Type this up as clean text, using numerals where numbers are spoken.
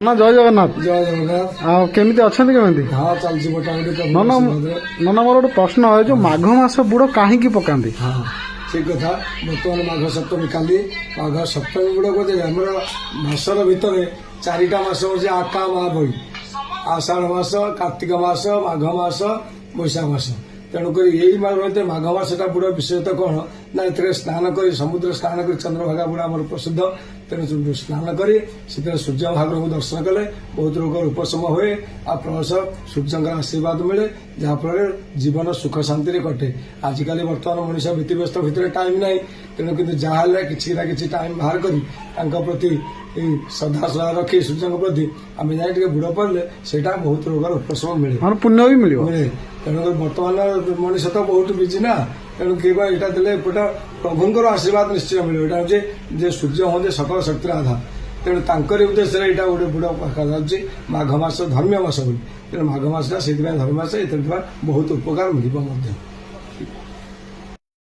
ନା ଜୟ ଜଗନ୍ନାଥ। ଜୟ ଜଗନ୍ନାଥ। ଆଉ କେମିତି ଅଛନ୍ତି କେମିତି? ହଁ ଚାଲିଛି ମୋଟାମୋଟି। ନନା ନନା ମୋର ଗୋଟେ ପ୍ରଶ୍ନ ଏ ଯୋଉ ମାଘ ମାସ ବୁଡ କାହିଁକି ପକାନ୍ତି? ହଁ ଠିକ କଥା। ବର୍ତ୍ତମାନ ମାଘ ସପ୍ତମୀ କାଲି ମାଘ ସପ୍ତମୀ ବୁଡ କହୁଛେ ଆମର ମାସର ଭିତରେ ଚାରିଟା ମାସ ହଉଛି ଆକା ମା ବହି। ଆଷାଢ ମାସ, କାର୍ତ୍ତିକ ମାସ, ମାଘ ମାସ, ବୈଶାଖ ମାସ। ତେଣୁକରି ଏଇ ମାଘ ମାସଟା ବୁଡ ବିଶେଷତଃ କଣ ନା ଏଥିରେ ସ୍ନାନ କରି ସମୁଦ୍ର ସ୍ନାନ କରି ଚନ୍ଦ୍ରଭାଗା ବୁଡ ଆମର ପ୍ରସିଦ୍ଧ। ତେଣୁ ସ୍ନାନ କରି ସେଥିରେ ସୂର୍ଯ୍ୟ ମହାପ୍ରଭୁଙ୍କୁ ଦର୍ଶନ କଲେ ବହୁତ ରୋଗର ଉପଶମ ହୁଏ। ଆଉ ପ୍ଲସ ସୂର୍ଯ୍ୟଙ୍କର ଆଶୀର୍ବାଦ ମିଳେ, ଯାହାଫଳରେ ଜୀବନ ସୁଖ ଶାନ୍ତିରେ କଟେ। ଆଜିକାଲି ବର୍ତ୍ତମାନ ମଣିଷ ବ୍ୟତିବ୍ୟସ୍ତ ଭିତରେ ଟାଇମ୍ ନାହିଁ। ତେଣୁ କିନ୍ତୁ ଯାହାହେଲେ କିଛି ନା କିଛି ଟାଇମ୍ ବାହାର କରି ତାଙ୍କ ପ୍ରତି ଏଇ ଶ୍ରଦ୍ଧା ରଖି ସୂର୍ଯ୍ୟଙ୍କ ପ୍ରତି ଆମେ ଯାଇ ଟିକେ ବୁଡ ପଡ଼ିଲେ ସେଇଟା ବହୁତ ରୋଗର ଉପଶମ ମିଳେ, ପୁଣ୍ୟ ବି ମିଳିବ। ତେଣୁକରି ବର୍ତ୍ତମାନ ମଣିଷ ତ ବହୁତ ବିଜି ନା। ତେଣୁ କିଏ କହ ଏଇଟା ଦେଲେ ଏପଟେ ପ୍ରଭୁଙ୍କର ଆଶୀର୍ବାଦ ନିଶ୍ଚୟ ମିଳିବ। ଏଇଟା ହଉଛି ଯେ ସୂର୍ଯ୍ୟ ହୁଅନ୍ତି ସକଳ ଶକ୍ତିର ଆଧାର। ତେଣୁ ତାଙ୍କରି ଉଦ୍ଦେଶ୍ୟରେ ଏଇଟା ଗୋଟେ ବୁଡ ପକାଯାଉଛି ମାଘ ମାସ ଧର୍ମୀୟ ମାସ ବୋଲି। ତେଣୁ ମାଘ ମାସଟା ସେଇଥିପାଇଁ ଧର୍ମୀୟ ମାସ, ଏଥିରେ ବହୁତ ଉପକାର ମିଳିବ ମଧ୍ୟ।